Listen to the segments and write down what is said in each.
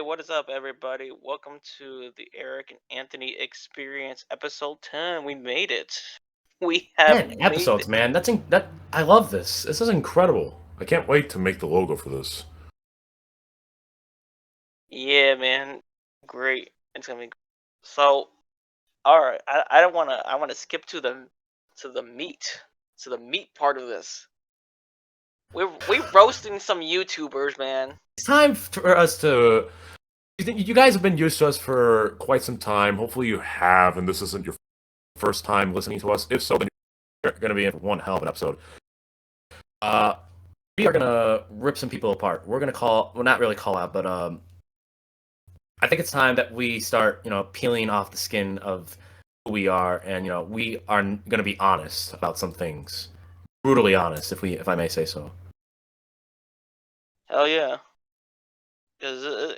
what is up, everybody? Welcome to the Eric and Anthony Experience, episode 10. We made it. We have 10 made episodes, it. man. That I love this. This is incredible. I can't wait to make the logo for this. Yeah, man. Great. It's gonna be so. All right. I don't wanna. I wanna skip to the meat to the meat part of this. We roasting some YouTubers, man. It's time for us to. You guys have been used to us for quite some time. Hopefully, you have, and this isn't your first time listening to us. If so, then you're going to be in for one hell of an episode. Uh, we are going to rip some people apart. We're going to not really call out, but I think it's time that we start, peeling off the skin of who we are, and we are going to be honest about some things, brutally honest, if I may say so. Hell yeah. Cause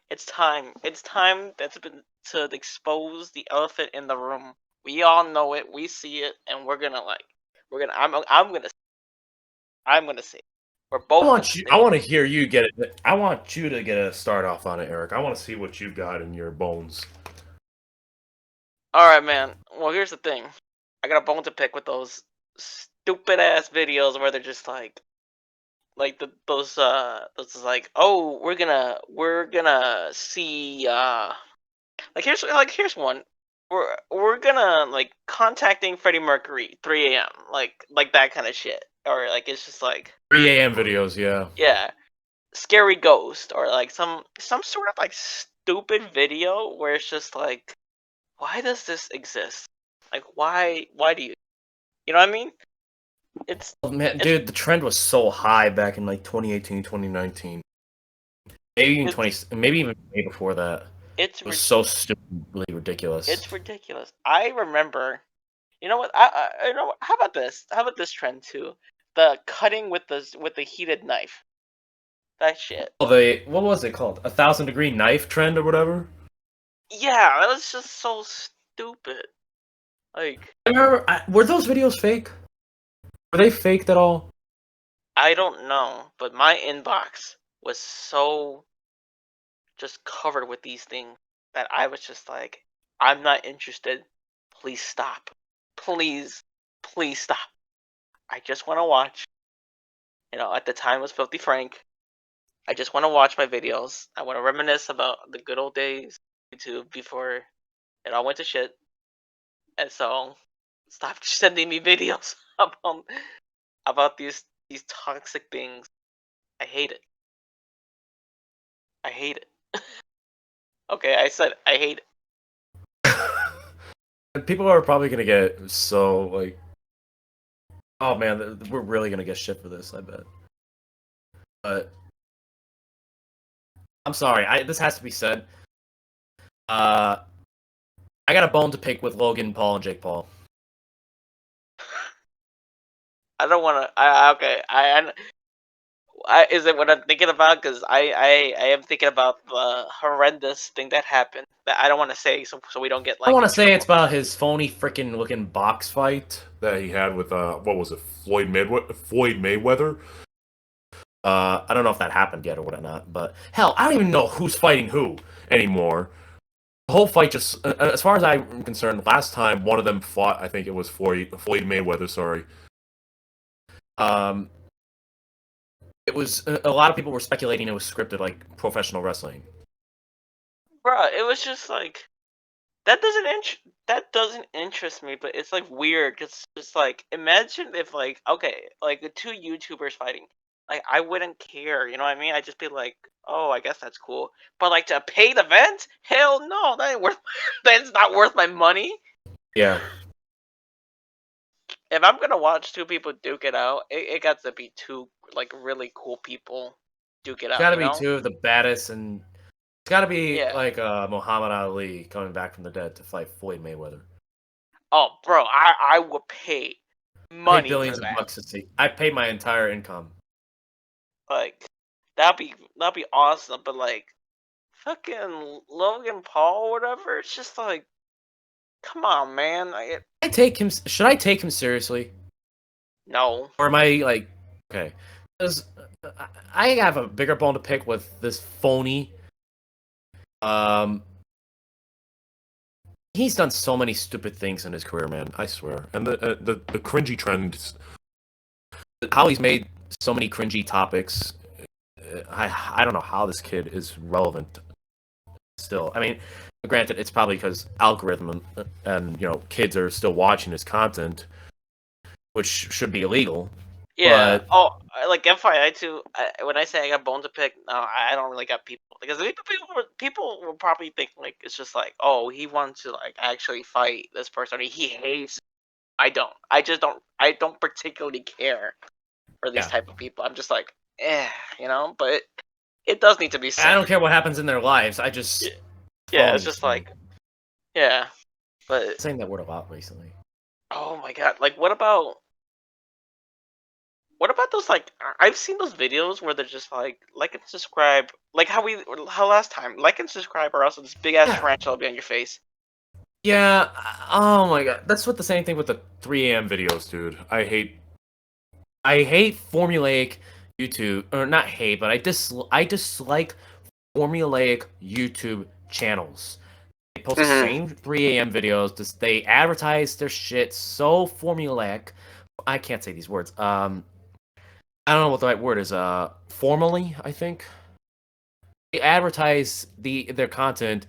it's time. It's time that's been to expose the elephant in the room. We all know it. We see it, and we're gonna like. We're gonna. I'm gonna. I'm gonna say. It. We're both gonna say. I It. want to hear you get it. I want you to get a start off on it, Eric. I want to see what you've got in your bones. All right, man. Well, here's the thing. I got a bone to pick with those stupid ass videos where they're just like those like, oh, we're gonna see here's one. We're gonna like contacting Freddie Mercury 3 a.m. like that kind of shit, or like it's just like 3 a.m. videos, yeah. yeah, scary ghost, or like some sort of like stupid video where it's just like, why does this exist? Like why do you know what I mean? It's Oh, man, it's dude, the trend was so high back in like 2018, 2019. Maybe even it's 20, maybe even way before that. it's It was so stupidly ridiculous. it's ridiculous. I remember. You know what? you know what? How about this? How about this trend too? The cutting with the heated knife. That shit. Oh, what was it called? 1,000 degree knife trend or whatever. Yeah, that was just so stupid. Like I remember, were those videos fake? Were they faked at all? I don't know, but my inbox was so just covered with these things that I was just like, I'm not interested. Please stop. Please, please stop. I just want to watch. You know, at the time it was Filthy Frank. I just want to watch my videos. I want to reminisce about the good old days YouTube before it all went to shit. And so, stop sending me videos about these toxic things. I hate it. I hate it. Okay, I said I hate People are probably gonna get so like, oh man, we're really gonna get shit for this, I bet. But I'm sorry, this has to be said. Uh, I got a bone to pick with Logan Paul and Jake Paul. it. I don't want to. Okay. Is it what I'm thinking about? Because I am thinking about the horrendous thing that happened that I don't want to say, so we don't get I like want in to say it's trouble. about his phony freaking looking box fight that he had with what was it, Floyd Mayweather. I don't know if that happened yet or whatnot, but hell, I don't even know who's fighting who anymore. The whole fight just, as far as I'm concerned, last time one of them fought, I think it was Floyd Mayweather. Sorry. Um, it was a lot of people were speculating it was scripted like professional wrestling. Bruh, it was just like that doesn't interest me, but it's like weird because it's like, imagine if like, okay, like the two YouTubers fighting, like I wouldn't care, you know what I mean? I'd just be like, oh, I guess that's cool. But like to pay the event, hell no, that ain't worth. That's not worth my money. Yeah. If I'm gonna watch two people duke it out, it got to be two like really cool people duke it It's out, got to you be know? two of the baddest, and it's got to be Yeah. like Muhammad Ali coming back from the dead to fight Floyd Mayweather. Oh, bro, I would pay I paid money for billions of that. bucks to see. I paid my entire income. Like that'd be awesome, but like fucking Logan Paul or whatever, it's just like, come on, man. I take him. Should I take him seriously, No. or am I like okay? Because I have a bigger bone to pick with this phony Um, he's done so many stupid things in his career, man. I swear. And the cringy trend, how he's made so many cringy topics. I don't know how this kid is relevant still. I mean, granted, it's probably because algorithm and kids are still watching his content, which should be illegal. Yeah. But Oh, like FYI too. When I say I got bone to pick, no, I don't really got people because people will probably think like it's just like, oh, he wants to like actually fight this person. Or he hates. I don't. I just don't. I don't particularly care for these yeah, type of people. I'm just like, But it does need to be I said. don't care what happens in their lives. I Yeah, just yeah, phone it's these just to me. like, yeah. But Saying that word a lot recently. oh my god, like what about those like I've seen those videos where they're just like and subscribe, like how last time like and subscribe or else this big ass Yeah, tarantula will be on your face. yeah. Oh my god, that's what the same thing with the 3 a.m. videos, dude. I hate formulaic YouTube, or not hate, but I dislike formulaic YouTube channels. They post the Hmm. same 3 a.m. videos. They advertise their shit so formulaic. I can't say these words. I don't know what the right word is. Formally, I think they advertise their content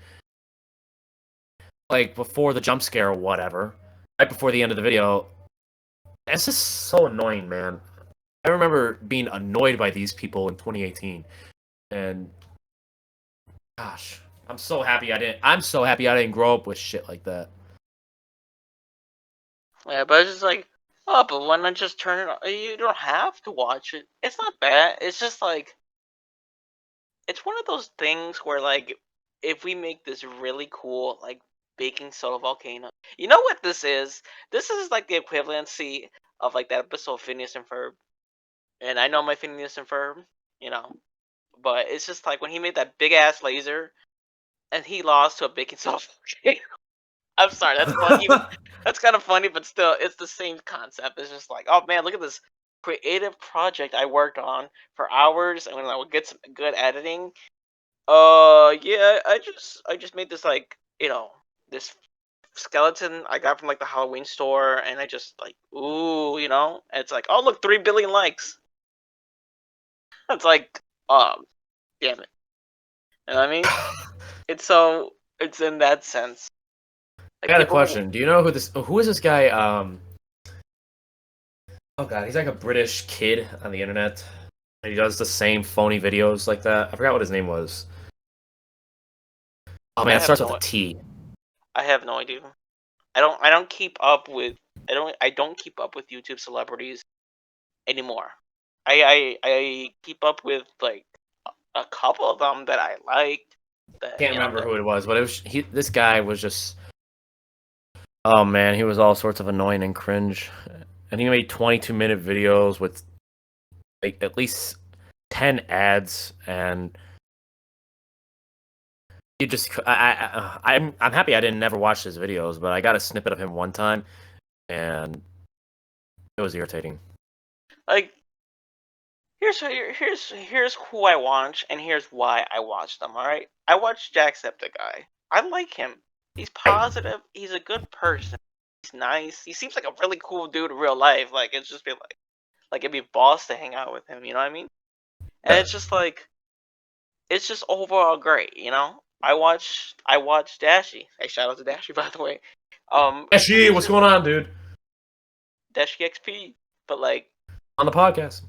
like before the jump scare or whatever, right before the end of the video. It's just so annoying, man. I remember being annoyed by these people in 2018, and gosh, I'm so happy I didn't. I'm so happy I didn't grow up with shit like that. Yeah, but it's just like, oh, but why not just turn it on? You don't have to watch it. It's not bad. It's just like it's one of those things where like if we make this really cool like baking soda volcano, you know what this is? This is like the equivalency of like that episode of Phineas and Ferb. And I know my Phineas and Ferb, you know, but it's just like when he made that big ass laser and he lost to a baking soda volcano. I'm sorry, that's funny. Even that's kind of funny, but still, it's the same concept. It's just like, oh man, look at this creative project I worked on for hours, and when I would get some good editing, yeah, I just made this like this skeleton I got from like the Halloween store, and I just like ooh, it's like oh look 3 billion likes. It's like damn it, you know what I mean? It's in that sense I like got a people question. Do you know who is this guy? Oh god, he's like a British kid on the internet. He does the same phony videos like that. I forgot what his name was. Oh man, I it have starts with a no T. I have no idea. I don't keep up with I don't keep up with YouTube celebrities anymore. I keep up with like a couple of them that I liked that Can't remember who it was, but it was this guy was just. Oh man, he was all sorts of annoying and cringe, and he made 22-minute videos with like at least 10 ads, and you just I'm happy I didn't never watch his videos, but I got a snippet of him one time, and it was irritating. like here's who I watch and here's why I watch them. All right, I watch Jacksepticeye. I like him. He's Right. positive. He's a good person. He's nice. He seems like a really cool dude in real life. Like it's just be like it'd be boss to hang out with him. You know what I mean? And Yeah. it's just like it's just overall great. I watch Dashy. Hey, shout out to Dashy by the way. SG, He's what's just going on, dude? Dashy XP. But like, On the podcast.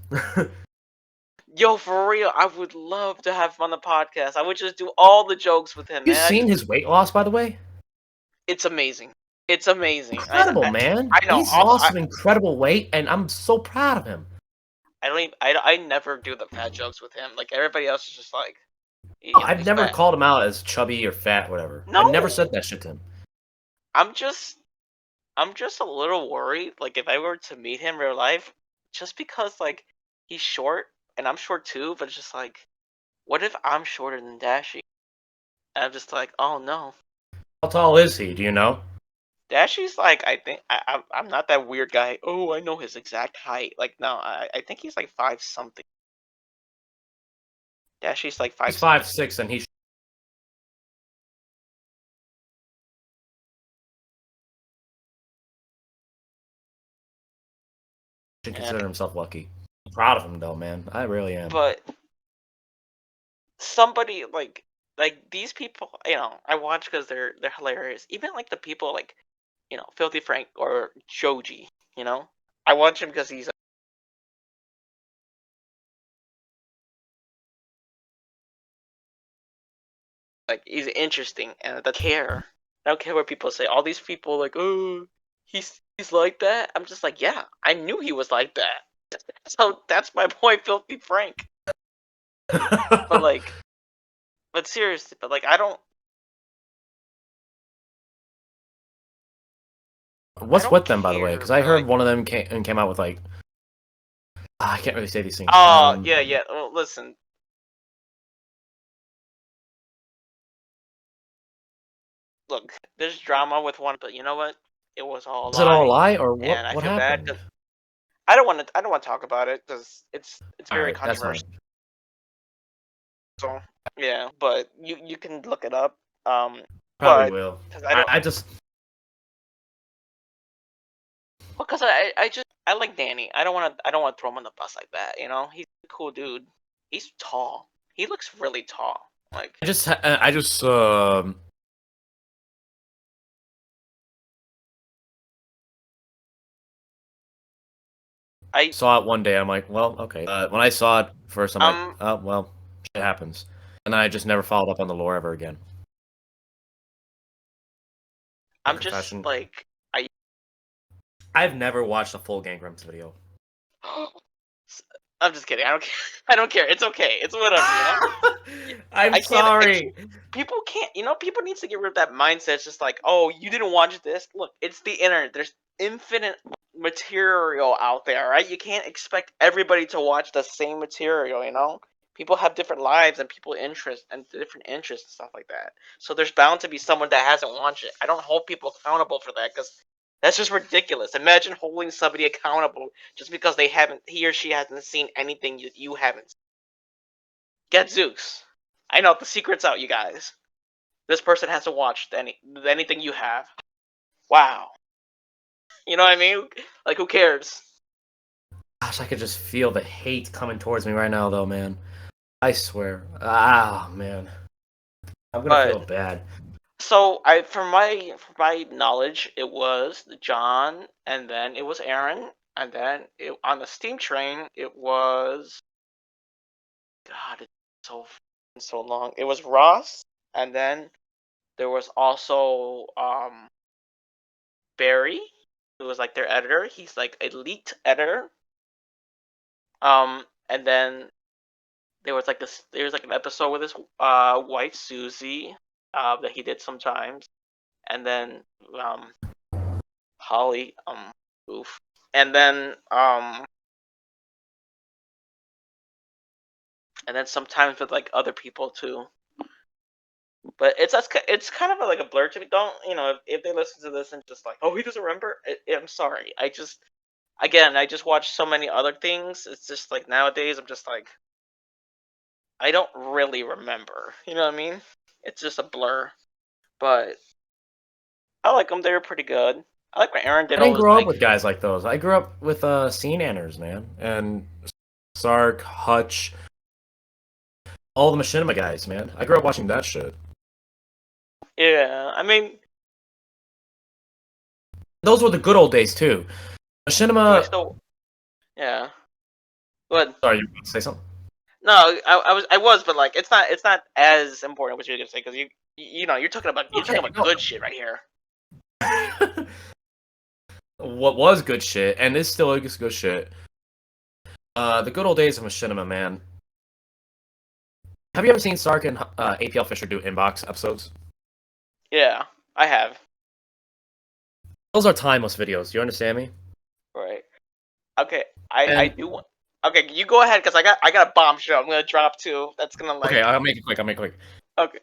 yo, for real, I would love to have him on the podcast. I would just do all the jokes with him, You man. seen his weight loss, by the way? It's amazing. It's amazing. Incredible, man. I know. He's Also, lost some incredible weight, and I'm so proud of him. I don't even, I never do the fat jokes with him. Like everybody else is just like, Oh, I've he's never fat. called him out as chubby or fat, whatever. I never No, said that shit to him. I'm just I'm just a little worried. Like if I were to meet him in real life, just because like he's short and I'm short too, but it's just like, what if I'm shorter than Dashy? And I'm just like, oh no. How tall is he? Do you know? Dashy's like I think I'm not that weird guy. Oh, I know his exact height. Like no, I think he's like 5 something. Dashy's like He's 5 five something. six, and he's Should Yeah. consider himself lucky. I'm proud of him though, man. I really am. But somebody like these people, I watch because they're hilarious. Even like the people like Filthy Frank or Joji, I watch him because he's interesting and I care. I don't care what people say. All these people like, oh, he's like that. I'm just like, yeah, I knew he was like that. So that's my point, Filthy Frank. But like, but seriously, but like, I don't, I What's don't with them, by the way? care. Because I But heard like, one of them came out with like I can't really say these things. oh yeah, yeah. Well, listen, look, there's drama with one, but you know what? It was all a was it all a lie, lie or and I what feel bad happened? because I don't want to talk about it because it's All very right, that's fine. controversial. So yeah, but you can look it up. Um, Probably but will. because I just I like Danny. I don't want to throw him on the bus like that. He's a cool dude. He's tall. He looks really tall. Like I just I saw it one day. I'm like, well, okay. When I saw it first, I'm like, um oh well, shit happens, and I just never followed up on the lore ever again. A I'm just confession: like I I've never watched a full Gang Grumps video. I'm just kidding. I don't care. I don't care. It's okay. It's whatever. I'm I can't. sorry. People can't. People needs to get rid of that mindset. It's just like, oh, you didn't watch this. Look, it's the internet. There's infinite material out there, right? You can't expect everybody to watch the same material. People have different lives and different interests and stuff like that. So there's bound to be someone that hasn't watched it. I don't hold people accountable for that because that's just ridiculous. Imagine holding somebody accountable just because he or she hasn't seen anything you haven't. Get Zeus. I know the secret's out, you guys. This person hasn't watched anything you have. Wow. You know what I mean? Like, who cares? Gosh, I could just feel the hate coming towards me right now, though, man. I swear. Ah, man. I'm gonna feel But bad. so for my knowledge, it was John, and then it was Aaron, and then on the steam train it was God. It's so long. It was Ross, and then there was also Barry, who was like their editor. He's like a leaked editor. And then there was like an episode with his wife Susie, that he did sometimes, and then um Holly, oof, and then sometimes with like other people too. But it's kind of like a blur to me. Don't if they listen to this and just like, oh, he doesn't remember. I'm sorry. I just watched so many other things. It's just like nowadays I'm just like I don't really remember. You know what I mean? It's just a blur. But I like them. They were pretty good. I like what Aaron did I all didn't his grow up like. with guys like those. I grew up with scene anners, man, and Sark, Hutch, all the Machinima guys, man. I grew up watching that shit. Yeah, I mean, Those were the good old days too. I Machinima. still, yeah. But Sorry, you want to say something? no, I was, but like, it's not as important what you're gonna say because you're talking about No. good shit right here. What was good shit, and is still is good shit. The good old days of Machinima, man. Have you ever seen Sark and APL Fisher do inbox episodes? Yeah, I have. Those are timeless videos. Do you understand me? Right. Okay. I And do want. Okay, you go ahead because I got a bombshell. I'm gonna drop too. That's gonna okay, like. I'll make it quick. I'll make it quick. Okay.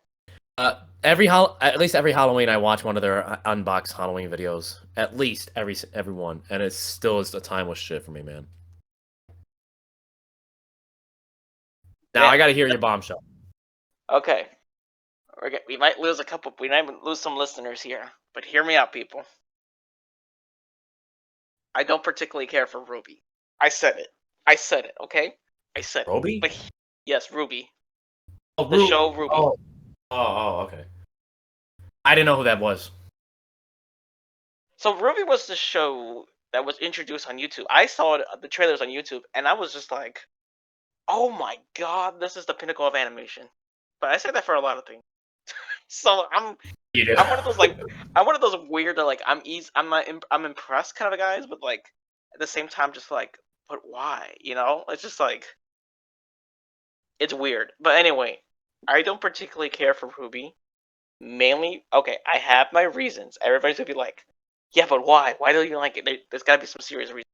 At least every Halloween, I watch one of their unboxed Halloween videos. At least every one, and it still is a timeless shit for me, man. Now I Damn. got to hear your bombshell. Okay. We might lose a couple. We might lose some listeners here, but hear me out, people. I don't particularly care for Ruby. I said it. I said it. Okay, I said it. Roby? But yes, Ruby, Oh, the show Ruby. Okay. I didn't know who that was. So Ruby was the show that was introduced on YouTube. I saw the trailers on YouTube, and I was just like, "Oh my god, this is the pinnacle of animation." But I say that for a lot of things. So You do. I'm one of those like I'm one of those weird that like I'm impressed kind of guys, but like at the same time just like, but why? You know? It's just like it's weird. But anyway, I don't particularly care for Ruby. Mainly, okay, I have my reasons. Everybody's gonna be like, yeah, but why? Why don't you like it? There's gotta be some serious reason.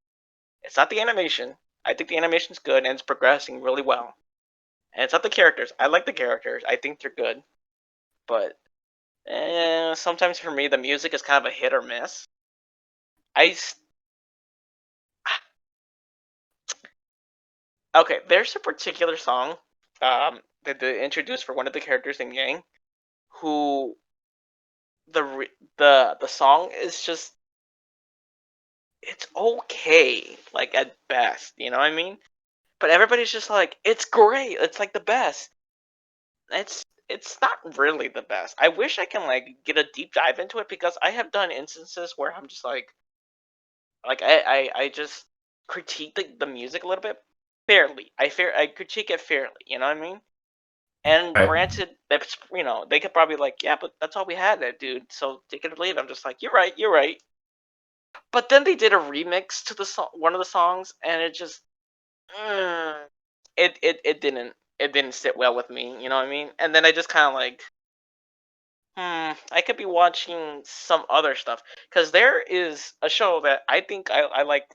It's not the animation. I think the animation's good and it's progressing really well. And it's not the characters. I like the characters. I think they're good. But sometimes for me, the music is kind of a hit or miss. I okay. There's a particular song that they introduced for one of the characters named Yang, who the song is just it's okay, like at best. You know what I mean? But everybody's just like, it's great. It's like the best. It's not really the best. I wish I can like get a deep dive into it because I have done instances where I'm just like I just critique the music a little bit fairly. I critique it fairly. You know what I mean? And Right. granted, that's they could probably like, yeah, but that's all we had, there, dude. So take it or leave it. I'm just like, you're right, you're right. But then they did a remix to the song, one of the songs, and it just mm, it didn't sit well with me. You know what I mean? And then I just kind of like, I could be watching some other stuff because there is a show that I think I like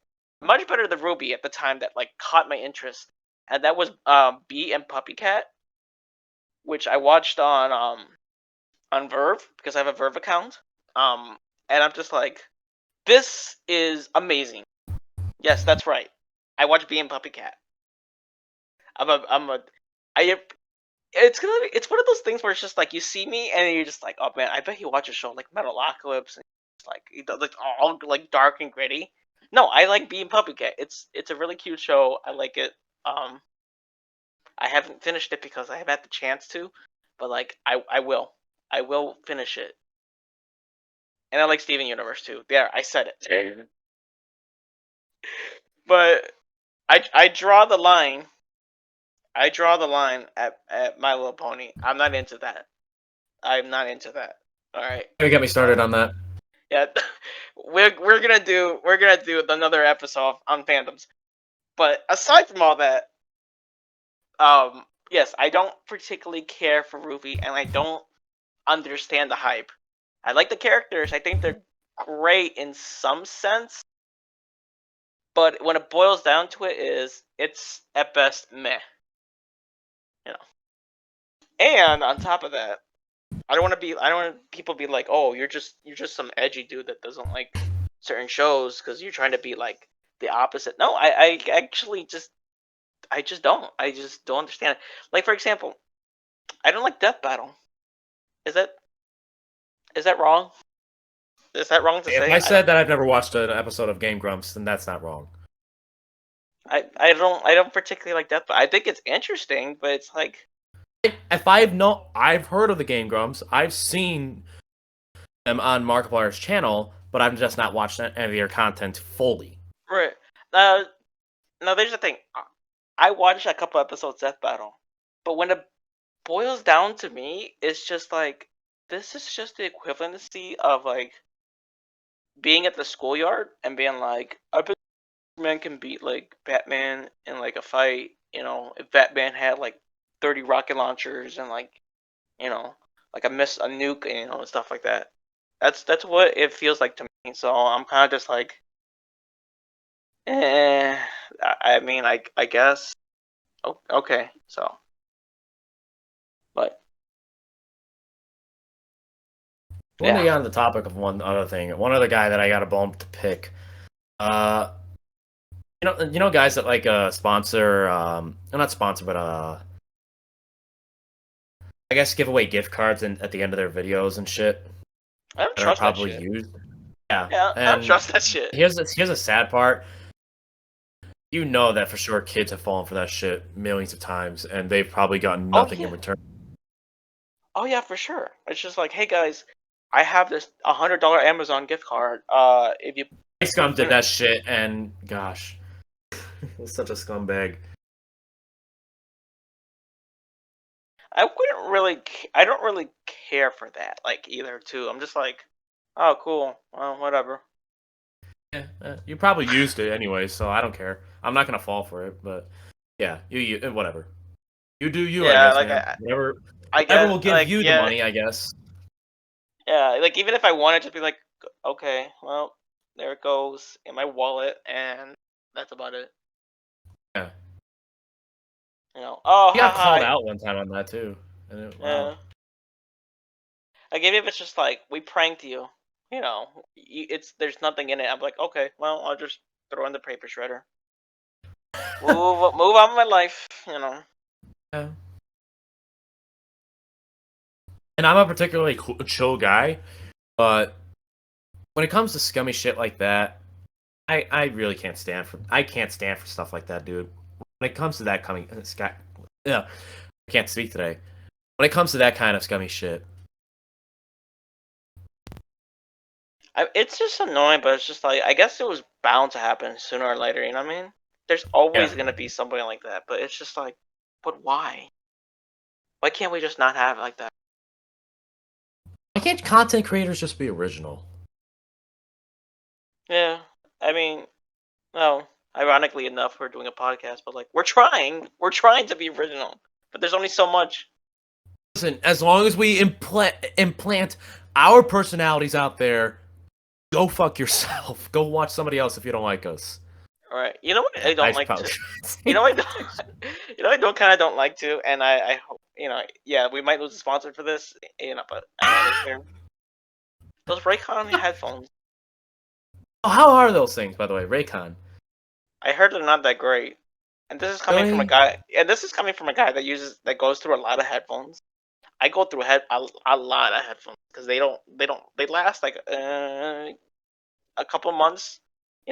much better than Ruby at the time that like caught my interest, and that was Bee and Puppy Cat, which I watched on Verve because I have a Verve account. Um, and I'm just like, this is amazing. Yes, that's right. I watch Bee and Puppy Cat. I'm a I it's one of those things where it's just like you see me and you're just like, oh man, I bet he watches a show like Metalocalypse and it's like like all like dark and gritty. No, I like Being Puppy Cat. It's a really cute show. I like it. Um, I haven't finished it because I haven't had the chance to, but like I will finish it. And I like Steven Universe too. There, I said it. But I draw the line. I draw the line at My Little Pony. I'm not into that. I'm not into that. All right. Gonna get me started on that. Yeah, we're gonna do another episode on fandoms. But aside from all that, yes, I don't particularly care for Ruby, and I don't understand the hype. I like the characters. I think they're great in some sense, but when it boils down to it, it's at best meh. You know. And on top of that, I don't want people to be like, oh, you're just some edgy dude that doesn't like certain shows because you're trying to be like the opposite. No, I actually I just don't understand it. Like for example, I don't like Death Battle. Is that is that wrong? Is that wrong to If say? I said that I've never watched an episode of Game Grumps, then that's not wrong. I don't particularly like Death Battle. I think it's interesting, but it's like If I've heard of the Game Grumps. I've seen them on Markiplier's channel, but I've just not watched any of their content fully. right. Uh, now there's the thing. I watched a couple episodes of Death Battle, but when it boils down to me, it's just like this is just the equivalency of like being at the schoolyard and being like, I bet Superman can beat like Batman in like a fight. You know, if Batman had like 30 rocket launchers and like like a nuke, and stuff like that. That's what it feels like to me. So I'm kind of just like, eh. I mean, I guess. Oh, okay. So, but Want to yeah, get on the topic of one other thing. One other guy that I got a bump to pick. Uh, guys that like sponsor, not sponsor, but I guess give away gift cards at the end of their videos and shit I don't that are trust that probably shit. used. Yeah, Yeah, I don't and trust that shit. here's a sad part. You know that for sure kids have fallen for that shit millions of times, and they've probably gotten Oh nothing in yeah, return. oh yeah, for sure. It's just like, hey guys, I have this $100 Amazon gift card. If you, Scum did you know, that shit, and gosh, he's such a scumbag. I don't really care for that, like either too. I'm just like, oh cool, well whatever. Yeah, you probably used it anyway, so I don't care. I'm not gonna fall for it, but yeah, you whatever. You do you, I Yeah, guess, like man. I Whatever guess will give like you the yeah, money, I guess. yeah, like even if I wanted to be like, okay, well there it goes in my wallet, and that's about it. Yeah, Oh he got haha, called out one time on that too, and wow. yeah. Like even if it's just like we pranked you, it's there's nothing in it. I'm like, okay, well I'll just throw in the paper shredder. Move on with my life. Yeah. And I'm a particularly chill guy, but when it comes to scummy shit like that, I really can't stand for stuff like that, dude. When it comes to that coming, Scott, yeah, I can't speak today. When it comes to that kind of scummy shit, It's just annoying, but it's just like I guess it was bound to happen sooner or later. You know what I mean? There's yeah. always gonna be somebody like that, but it's just like, but why? Why can't we just not have it like that? Why can't content creators just be original? Yeah, I mean, no. Ironically enough, we're doing a podcast, but like we're trying to be original, but there's only so much. Listen, as long as we implant our personalities out there, go fuck yourself. Go watch somebody else if you don't like us. All right, you know what I I don't should like probably to. You say know what I that. don't. You know what I don't kind of don't like to, and I hope yeah, we might lose a sponsor for this, but I don't really care. Those Raycon headphones. Oh, how are those things, by the way, Raycon? I heard they're not that great. And this is coming from a Really? guy. Yeah, this is coming from a guy that goes through a lot of headphones. I go through a lot of headphones because they last like a couple months,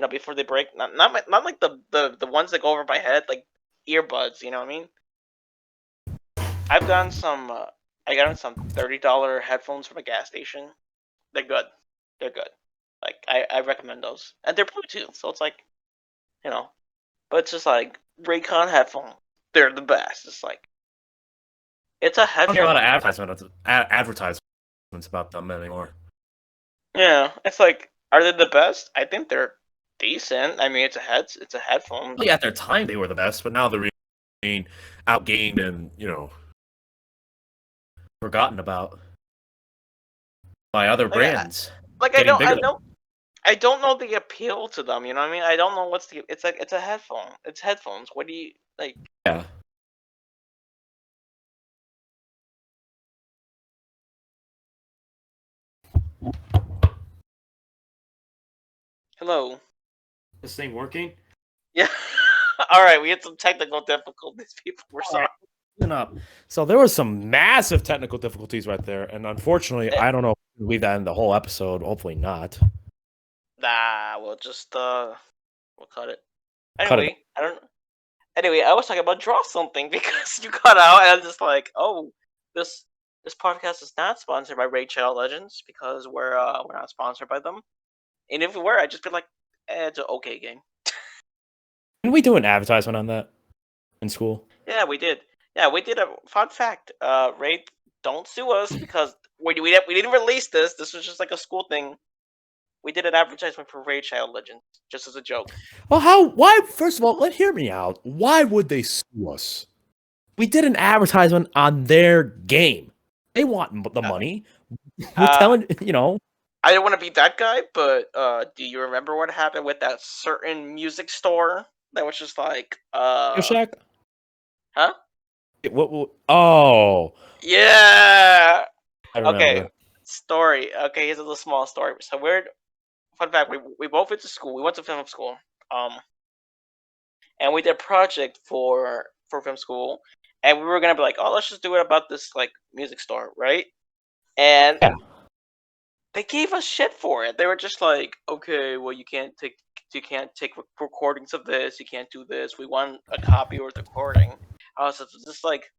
before they break. Not like the ones that go over my head, like earbuds. You know what I mean? I've gotten some. I got some $30 headphones from a gas station. They're good. They're good. Like I recommend those, and they're Bluetooth, so it's like you know but it's just like Raycon headphone. They're the best. It's like it's a I don't hear a lot headphone. of advertisements about them anymore. Yeah, it's like are they the best? I think they're decent. I mean, it's a headphone. Well, yeah, at their time they were the best, but now they're being outgained and forgotten about by other Like brands like getting bigger than. I don't know the appeal to them. You know what I mean? I don't know what's the. It's like it's a headphone. It's headphones. What do you like? Yeah. Hello. This thing working? Yeah. All right. We had some technical difficulties. People were All sorry. right. Up. So there was some massive technical difficulties right there, and unfortunately, Eh, I don't know if we can leave that in the whole episode. Hopefully not. Nah. We'll just we'll cut it. Cut it. Anyway, I don't. Anyway, I was talking about draw something because you cut out, and I'm just like, oh, this this podcast is not sponsored by Raid Shadow Legends because we're not sponsored by them. And if we were, I'd just be like, it's an okay game. Didn't we do an advertisement on that in school? Yeah, we did. Yeah, we did a fun fact. Raid, don't sue us because we didn't release this. This was just like a school thing. We did an advertisement for Raid Shadow Legends just as a joke. Well, how? Why? First of all, let hear me out. Why would they sue us? We did an advertisement on their game. They want the Uh, money. We're uh, telling I don't want to be that guy, but do you remember what happened with that certain music store that was just like, Shack. huh? What? Oh, Yeah. I Okay. remember. Story. Okay, here's a little small story. So we're fun fact. We both went to school. We went to film school. Um, and we did a project for film school, and we were gonna be like, oh, let's just do it about this like music store, right? And Yeah. they gave us shit for it. They were just like, okay, well, you can't take. you can't take recordings of this. You can't do this. We want a copy or the recording. I was just like,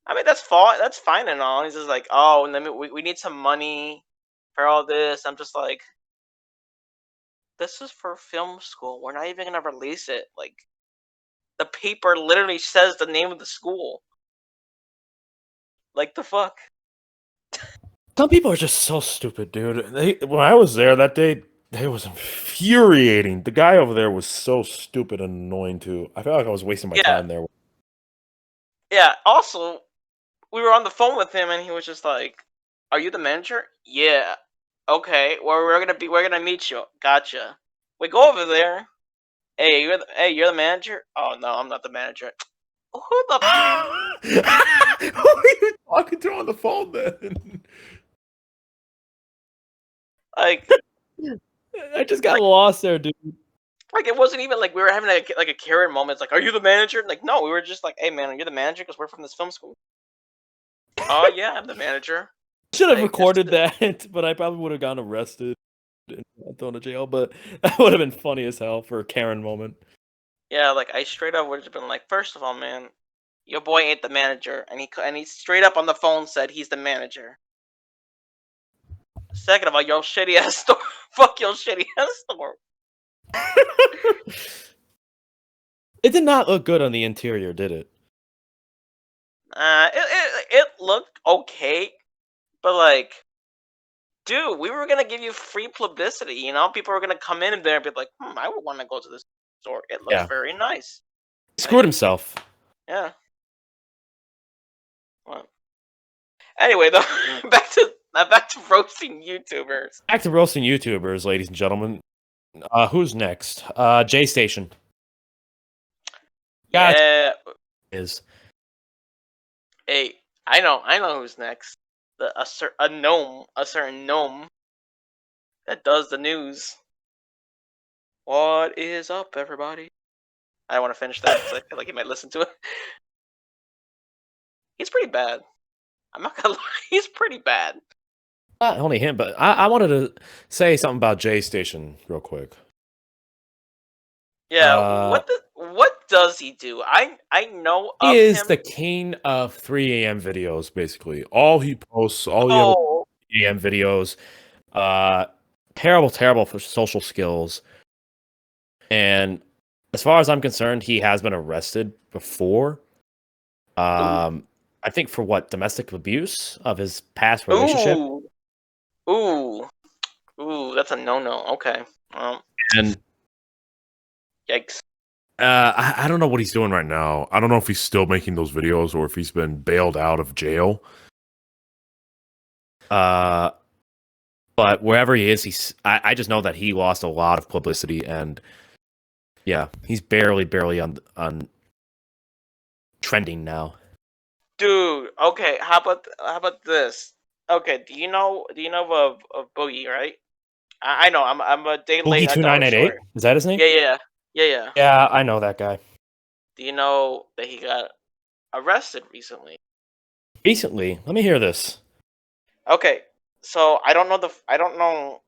I mean, that's fine. That's fine and all. He's just like, oh, and then we need some money for all this. I'm just like, this is for film school. We're not even gonna release it. Like, the paper literally says the name of the school. Like, the fuck. Some people are just so stupid, dude. When I was there that day, it was infuriating. The guy over there was so stupid and annoying too. I felt like I was wasting my Yeah, time there. yeah. Also, we were on the phone with him, and he was just like, "Are you the manager?" Yeah. Okay. Well, we're gonna meet you. Gotcha. We go over there. Hey, you're the manager. Oh no, I'm not the manager. Who the Who are you talking to on the phone then? like I just got like lost there, dude. like it wasn't even like we were having like a Karen moment. It's like, are you the manager? Like, no, we were just like, hey man, are you the manager? Because we're from this film school. Oh yeah, I'm the manager. Should have Like this. recorded that, but I probably would have gotten arrested and thrown to jail. But that would have been funny as hell for a Karen moment. Yeah, like I straight up would have been like, first of all, man, your boy ain't the manager, and he straight up on the phone said he's the manager. Second of all, your shitty ass store. Fuck your shitty ass store. It did not look good on the interior, did it? It looked okay, but like, dude, we were gonna give you free publicity. You know, people were gonna come in there and be like, I would want to go to this store. It looks Yeah. very nice. He Like, screwed himself. yeah. Well, anyway, though, back to roasting YouTubers. Back to roasting YouTubers, ladies and gentlemen. Who's next? J Station. Yeah, Yeah. is. Hey, I know who's next. A certain gnome that does the news. What is up, everybody? I don't want to finish that because I feel like he might listen to it. He's pretty bad. I'm not gonna lie, he's pretty bad. Not only him, but I wanted to say something about J Station real quick. Yeah, what does he do? I know He of is him. the king of 3 a.m. videos, basically. All he posts, all he ever Oh, 3 a.m. videos. Uh, Terrible, terrible for social skills. And as far as I'm concerned, he has been arrested before. ooh, I think for what, domestic abuse of his past relationship. ooh, ooh, ooh. That's a no-no. Okay. And Yikes. I don't know what he's doing right now. I don't know if he's still making those videos or if he's been bailed out of jail. Uh, but wherever he is, I just know that he lost a lot of publicity, and yeah, he's barely on trending now. Dude, okay. How about this? Okay, do you know of Boogie, right? I know. I'm a day late, Boogie a two dollar nine eight eight, short. is that his name? Yeah. Yeah, I know that guy. Do you know that he got arrested recently? Recently, let me hear this. Okay, so I don't know.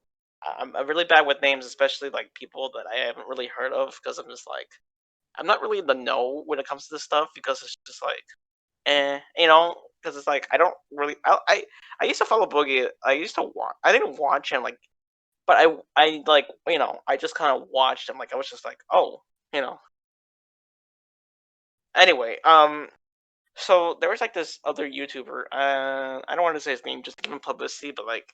I'm really bad with names, especially like people that I haven't really heard of, because I'm just like I'm not really in the know when it comes to this stuff because it's just like, you know, because it's like I don't really I used to follow Boogie. I used to watch. I didn't watch him like, but I like you know I just kind of watched him. Like I was just like, oh, you know. Anyway, so there was like this other YouTuber. I don't want to say his name just to give him publicity, but like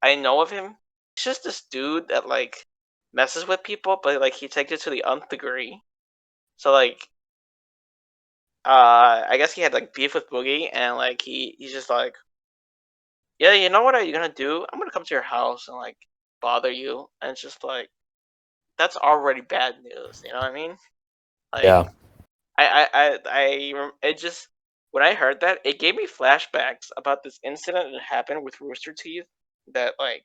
I know of him. He's just this dude that like messes with people, but like he takes it to the nth degree. So like, I guess he had like beef with Boogie, and like he's just like, yeah, you know what are you gonna do? I'm gonna come to your house and like bother you, and it's just like that's already bad news. You know what I mean? Like Yeah. it just when I heard that, it gave me flashbacks about this incident that happened with Rooster Teeth. That like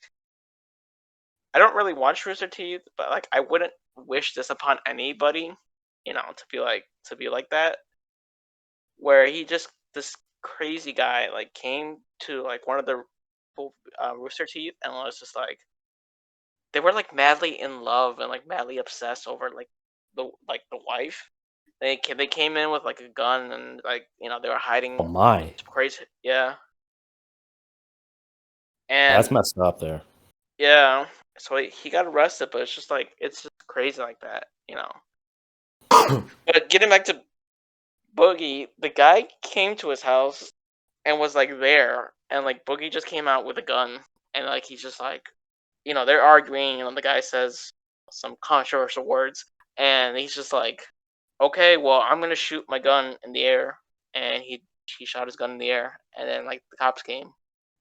I don't really watch Rooster Teeth, but like I wouldn't wish this upon anybody, you know, to be like that. Where he just this crazy guy like came to like one of the Rooster Teeth and was just like they were like madly in love and like madly obsessed over like the wife. They came in with like a gun and like they were Oh hiding my, some crazy yeah. that's And messed up there. yeah, so he got arrested, but it's just like it's just crazy like that. But getting back to Boogie, the guy came to his house and was like there, and like Boogie just came out with a gun, and like he's just like, they're arguing, and the guy says some controversial words, and he's just like, okay, well, I'm gonna shoot my gun in the air, and he shot his gun in the air, and then like the cops came,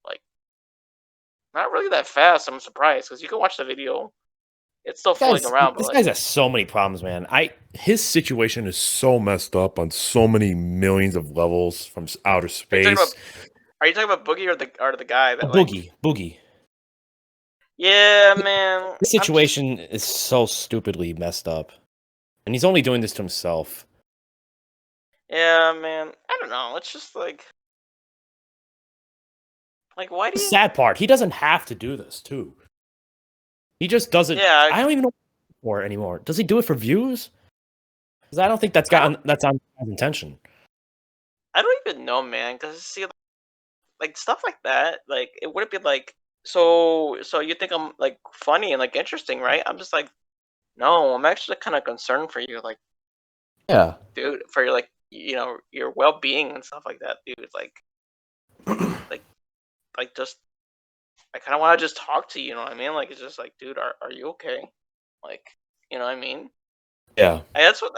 like not really that fast. I'm surprised because you can watch the video. It's still floating around, but This like, guy's has so many problems, man. His situation is so messed up on so many millions of levels from outer are you talking space. about are you talking about Boogie or the guy A that like? boogie. Yeah, man. This I'm just situation is so stupidly messed up, and he's only doing this to himself. yeah, man. I don't know. It's just like why do The you? sad part, he doesn't have to do this too. He just does it. Yeah, I don't even know for anymore. Does he do it for views? Because I don't think I don't. that's on his intention. I don't even know, man. Because see, like stuff like that, like it wouldn't be like so you think I'm like funny and like interesting, right? I'm just like, no, I'm actually kind of concerned for you, like, Yeah. dude, for your like your well being and stuff like that, dude. Like like just I kind of want to just talk to you. You know what I mean? Like it's just like, dude, are you okay? Like, you know what I mean? Yeah. And that's what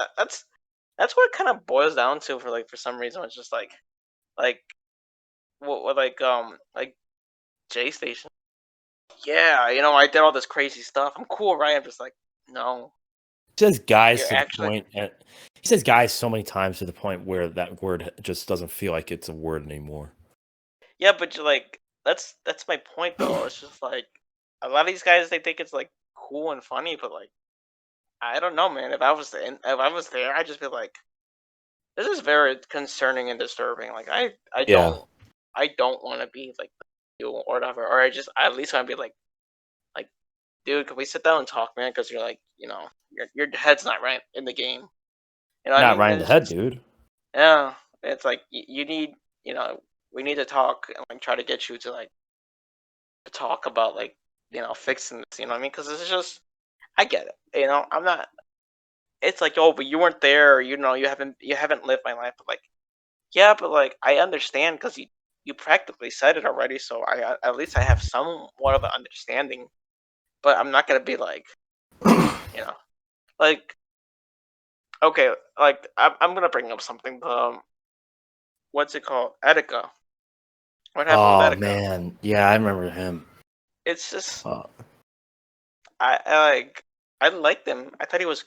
it kind of boils down to for some reason. It's just like what like J Station. Yeah, I did all this crazy stuff. I'm cool, right? I'm just like, no, He says guys you're to the actually. point, and he says guys so many times to the point where that word just doesn't feel like it's a word anymore. Yeah, but you're like, that's my point though. It's just like a lot of these guys they think it's like cool and funny, but like I don't know, man. If I was there, I'd just be like, this is very concerning and disturbing. Like Yeah. I don't want to be like you or whatever, or I at least want to be like, dude, can we sit down and talk, man? Because you're like, your head's not right in the game. You know what I Not mean? right in And the it's head, just dude. yeah, it's like you need, we need to talk and like try to get you to like talk about like fixing this. You know what I mean? Because it's just I get it. I'm not. It's like, oh, but you weren't there. Or, you haven't lived my life. But like, yeah, but like I understand because you practically said it already. So at least I have somewhat of an understanding. But I'm not gonna be like, you know, like okay, like I'm gonna bring up something. What's it called? Etika. What happened with Oh Etika? man, yeah, I remember him. It's just Uh, I liked him. I thought he was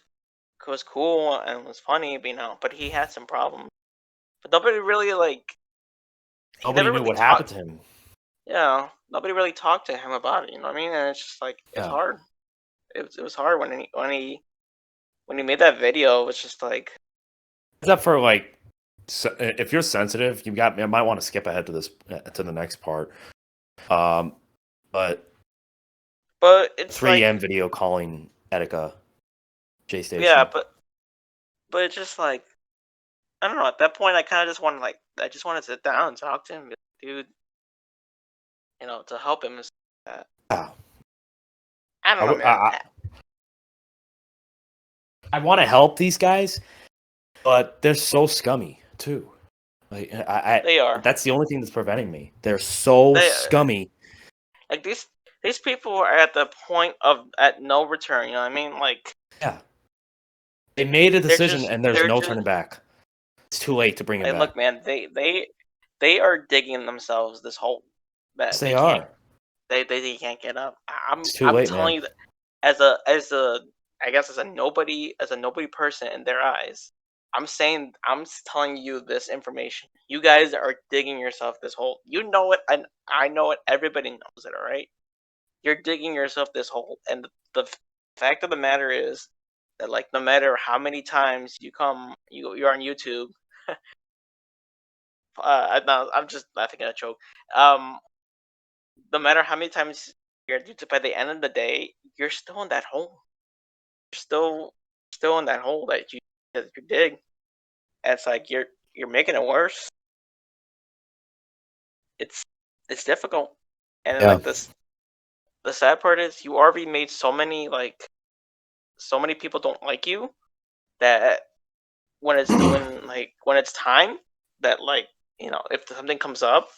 cool and was funny, but he had some problems. But nobody really like he Nobody never knew really what happened to talked. him. Yeah, nobody really talked to him about it. You know what I mean? And it's just like it's Yeah, hard. It was hard when he made that video. It was just like except for like, if you're sensitive, you might want to skip ahead to this to the next part. But but it's 3M like video calling Etika J yeah, Station. but it's just like I don't know. At that point, I kind of just want to I just want to sit down and talk to him, dude. To help him. And stuff like that. Yeah. I don't know, man. I want to help these guys, but they're so scummy too. Like They are. that's the only thing that's preventing me. They're so They scummy. like these people are at the point of at no return. You know what I mean? Like Yeah, they made a they're decision, just and there's they're no just turning back. It's too late to bring it and back. look, man. They are digging themselves this hole Yes, that they they can't are. they can't get up. I'm It's too I'm late, telling man. you that as a I guess as a nobody person in their eyes. I'm telling you this information. You guys are digging yourself this hole. You know it, and I know it. Everybody knows it. All right. You're digging yourself this hole, and the fact of the matter is that like no matter how many times you're on YouTube. I'm just laughing at a joke. Um, no matter how many times by the end of the day, you're still in that hole. You're still in that hole that you dig. And it's like you're making it worse. It's it's difficult. And then Yeah. like the sad part is you already made so many people don't like you that when it's time that if something comes up,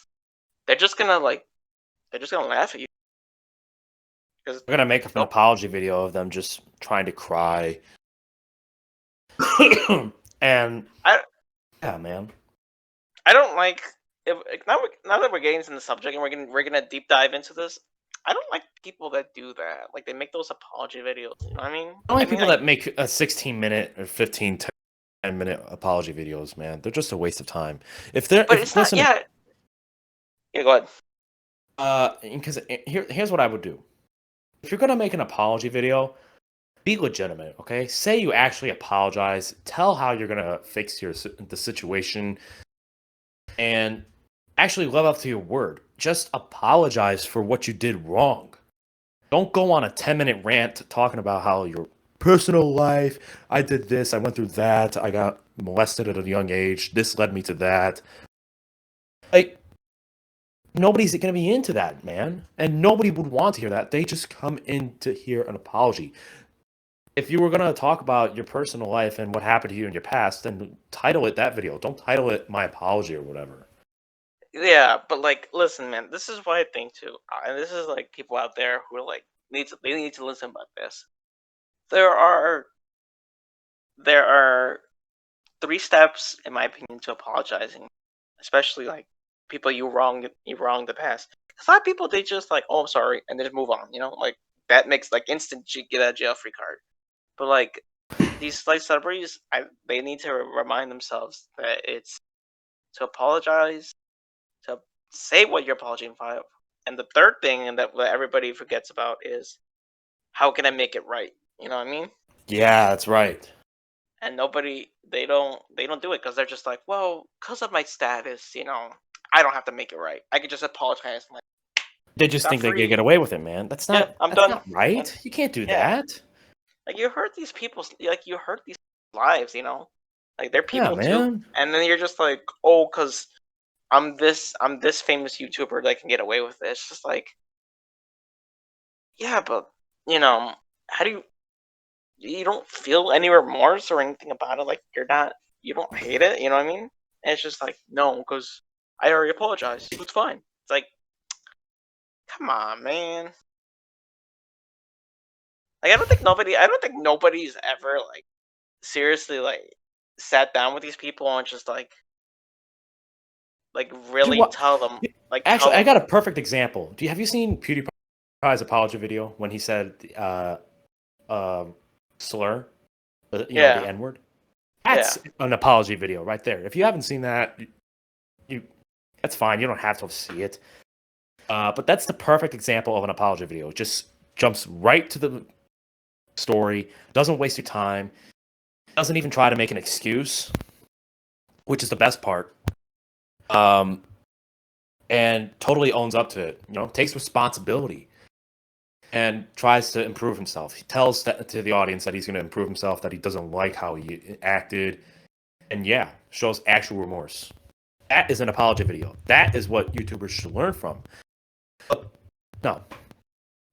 they're just gonna laugh at you because We're gonna make up an nope. apology video of them just trying to cry. And I yeah, man. I don't like if now that we're getting into the subject and we're gonna deep dive into this. I don't like people that do that. Like they make those apology videos. You know what I mean? I don't I like mean, people like, that make a 16-minute or 10-minute apology videos, man. They're just a waste of time. but it's not. Listen, Yeah, yeah. Go ahead. because here's what I would do. If you're gonna make an apology video, be legitimate, okay? Say you actually apologize. Tell how you're gonna fix the situation, and actually live up to your word. Just apologize for what you did wrong. Don't go on a 10-minute rant talking about how your personal life, I did this, I went through that, I got molested at a young age, this led me to that. Like, nobody's going to be into that, man. And nobody would want to hear that. They just come in to hear an apology. If you were going to talk about your personal life and what happened to you in your past, then title it that video. Don't title it my apology or whatever. Yeah, but like, listen, man. This is what I think too, and this is like people out there who are like they need to listen about this. There are there are 3 steps, in my opinion, to apologizing, especially like people you wronged the past. 'Cause a lot of people they just like, oh, I'm sorry, and they just move on. You know, like that makes like instant get out of jail free card. But like these like celebrities, they need to remind themselves that it's to apologize, to say what you're apologizing for. And the third thing and that everybody forgets about is how can I make it right? You know what I mean? Yeah, that's right. And nobody they don't do it because they're just like, well, because of my status, I don't have to make it right. I can just apologize. I'm like, They just got think they can free. get away with it, man. That's Yeah, not I'm that's done. not right. And You can't do yeah, that. like you hurt these lives. Like they're Yeah, people too. man. And then you're just like, oh, because I'm this famous YouTuber that can get away with it. It's just like, yeah, but how do you don't feel any remorse or anything about it? Like you don't hate it. You know what I mean? And it's just like no, because I already apologized. So it's fine. It's like, come on, man. Like I don't think nobody's ever like seriously like sat down with these people and just like Do you really what? tell them tell Actually, I got them a perfect example. Have you seen PewDiePie's apology video when he said uh, slur, the yeah, N word? yeah. That's an apology video right there. If you haven't seen that, you that's fine. You don't have to see it. But that's the perfect example of an apology video. It just jumps right to the story, doesn't waste your time, doesn't even try to make an excuse, which is the best part. And totally owns up to it. Takes responsibility and tries to improve himself. He tells to the audience that he's going to improve himself, that he doesn't like how he acted, and yeah, shows actual remorse. That is an apology video. That is what YouTubers should learn from. But no.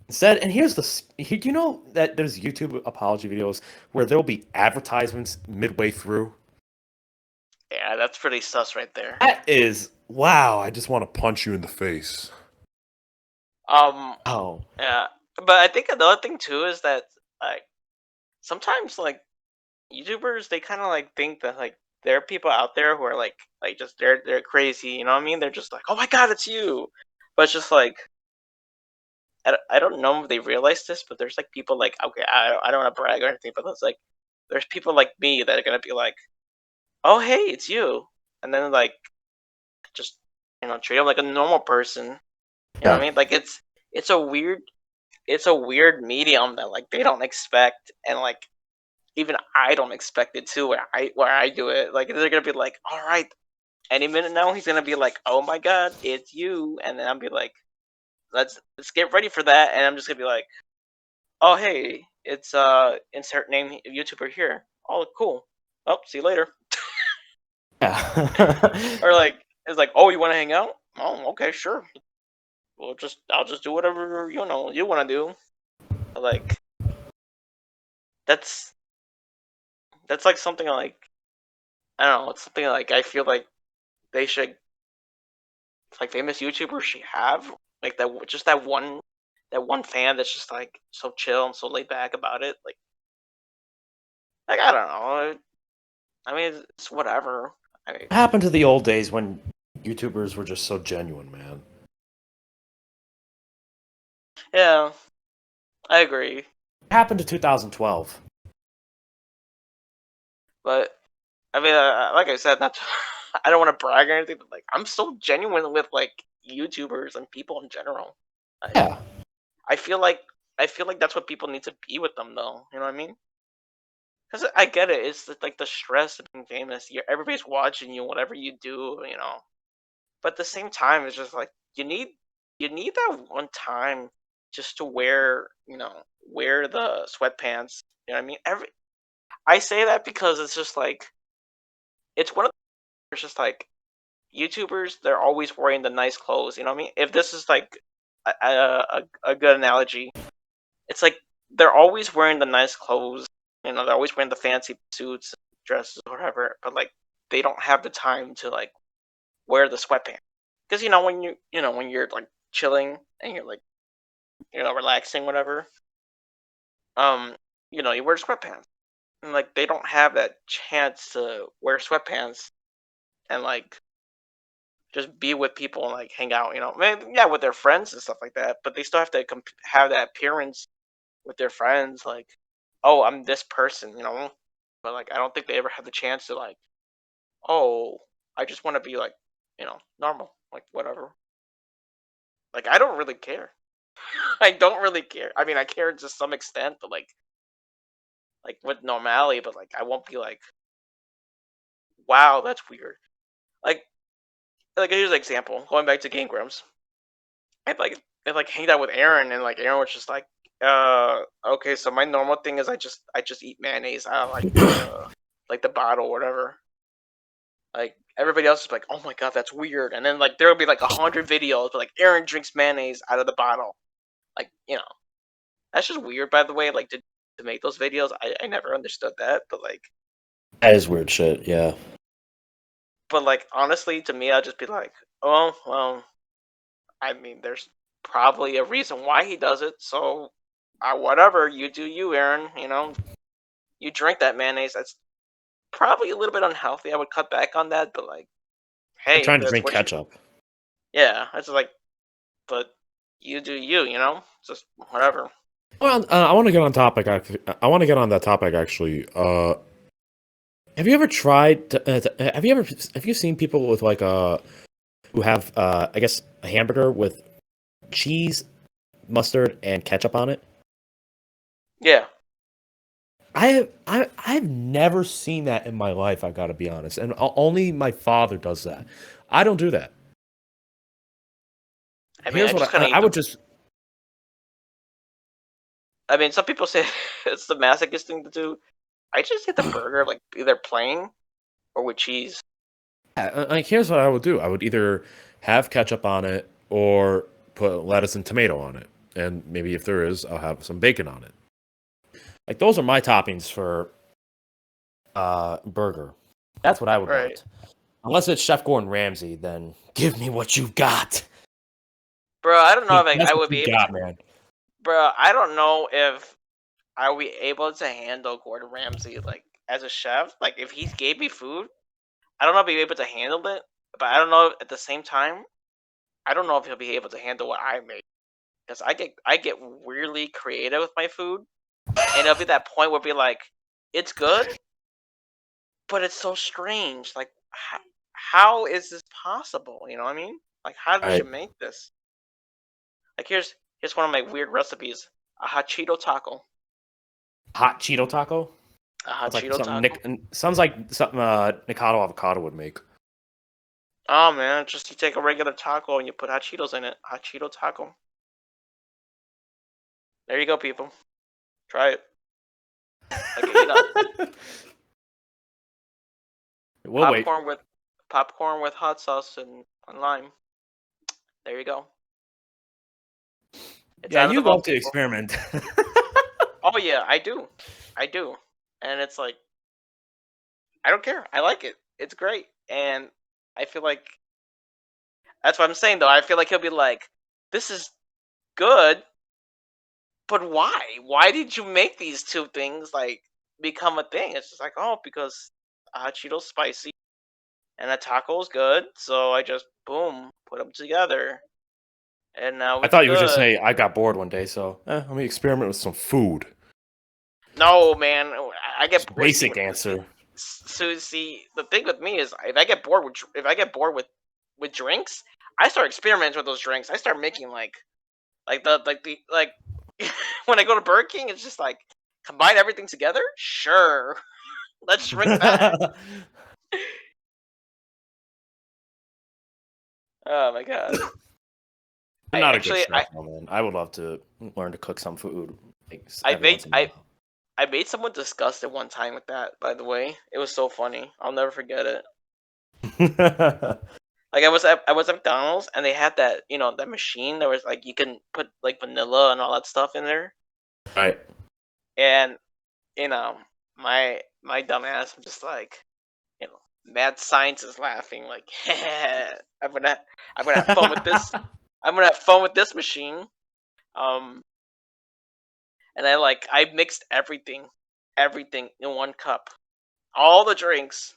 Instead, and here's you know that there's YouTube apology videos where there'll be advertisements midway through? Yeah, that's pretty sus right there. That is, wow. I just want to punch you in the face. Oh. Yeah, but I think another thing too is that like sometimes like YouTubers they kind of like think that like there are people out there who are like just they're crazy. You know what I mean? They're just like, oh my god, it's you. But it's just like I don't know if they realize this, but there's like people like okay, I don't want to brag or anything, but there's people like me that are gonna be like, oh hey, it's you, and then like just treat them like a normal person. You know what Yeah. I mean? Like it's a weird medium that like they don't expect, and like even I don't expect it too. Where I do it, like they're gonna be like, all right, any minute now he's gonna be like, oh my god, it's you, and then I'll be like, let's get ready for that, and I'm just gonna be like, oh hey, it's insert name YouTuber here. Oh cool. Oh, see you later. Yeah. Or like it's like, oh, you want to hang out? Oh, okay, sure. Well, I'll just do whatever you want to do. But, like that's like something like I don't know. It's something like I feel like they should like famous YouTubers should have like that just that one fan that's just like so chill and so laid back about it. Like I don't know. I mean, it's whatever. I mean, What happened to the old days when YouTubers were just so genuine, man? yeah, I agree. What happened to 2012? But I mean, like I said, not to, I don't want to brag or anything, but like I'm so genuine with like YouTubers and people in general. I Yeah. I feel like that's what people need to be with them, though. You know what I mean? Because I get it. It's like the stress of being famous. Everybody's watching you, whatever you do. But at the same time, it's just like you need that one time just to wear the sweatpants. You know what I mean? I say that because it's just like it's one of it's just like YouTubers. They're always wearing the nice clothes. You know what I mean? If this is like a good analogy, it's like they're always wearing the nice clothes. They're always wearing the fancy suits, dresses, or whatever. But like they don't have the time to like wear the sweatpants because when you're like chilling and you're like relaxing, whatever. Um, you wear sweatpants, and like they don't have that chance to wear sweatpants and like just be with people and like hang out. Maybe, yeah, with their friends and stuff like that. But they still have to have that appearance with their friends, like, oh, I'm this person. But like, I don't think they ever have the chance to like, oh, I just want to be like, normal, like whatever. Like, I don't really care. I don't really care. I mean, I care to some extent, but like with normality. But like, I won't be like, wow, that's weird. Like, here's an example. Going back to Game Grumps, I like hanged out with Aaron, and like Aaron was just like, okay, so my normal thing is I just eat mayonnaise out of like the bottle or whatever. Like everybody else is like, oh my god, that's weird. And then like there'll be like 100 videos, but like Aaron drinks mayonnaise out of the bottle. Like that's just weird. By the way, like to make those videos, I never understood that. That is weird shit, yeah. But like honestly, to me, I'll just be like, oh well, I mean, there's probably a reason why he does it. So whatever, you do you, Aaron. You drink that mayonnaise. That's probably a little bit unhealthy. I would cut back on that, but like, I'm hey, trying to that's drink what you. ketchup. Yeah, it's like, but you do you. Just whatever. Well, I want to get on topic. I want to get on that topic actually. Have you ever tried? Have you seen people with like who have I guess a hamburger with cheese, mustard, and ketchup on it? Yeah, I've never seen that in my life. I got to be honest, and only my father does that. I don't do that. I mean, I Here's just what kind of eat I the. would just. I mean, some people say it's the masochist thing to do. I just eat the burger like either plain or with cheese. Like here's what I would do. I would either have ketchup on it or put lettuce and tomato on it, and maybe if there is, I'll have some bacon on it. Like those are my toppings for burger. That's what I would Right, want. Unless it's Chef Gordon Ramsay, then give me what you got. bro. I don't know if That's I what would be you able to. got, man. Bro, I don't know if I would be able to handle Gordon Ramsay like as a chef. Like if he gave me food, I don't know if he'd be able to handle it. But I don't know at the same time. I don't know if he'll be able to handle what I make because I get weirdly creative with my food, and it'll be that point where it'll be like, it's good, but it's so strange. Like how is this possible? You know what I mean? Like how did you Right. make this? Like here's one of my weird recipes: a hot Cheeto taco. Hot Cheeto taco. A hot That's like Cheeto something taco. sounds like something Nikado Avocado would make. Oh man, just you take a regular taco and you put hot Cheetos in it. Hot Cheeto taco. There you go, people. Try it. Like, you know, We'll wait. popcorn with hot sauce and lime. There you go. It's Yeah, out of you the love boat, to people. experiment. Oh yeah, I do. And it's like I don't care. I like it. It's great, and I feel like that's what I'm saying. Though I feel like he'll be like, "This is good, but why? Why did you make these two things like become a thing?" It's just like, oh, because Cheeto's spicy and a taco is good, so I just boom put them together, and now I it's thought you would just good. say, I got bored one day, so let me experiment with some food. No, man, I get Just bored. See, basic answer. see, the thing with me is if I get bored with drinks, I start experimenting with those drinks. I start making like when I go to Burger King, it's just like combine everything together. Sure, let's drink that. Oh my god! I'm I not a good actually chef, though, man. I would love to learn to cook some food like I every made once in a while. I made someone disgusted one time with that. By the way, it was so funny. I'll never forget it. Like I was at McDonald's and they had that that machine that was like you can put like vanilla and all that stuff in there. Right. And you know my dumb ass was just like mad science is laughing like I'm gonna I'm gonna have fun with this. I'm gonna have fun with this machine. Um, and I mixed everything in one cup, all the drinks,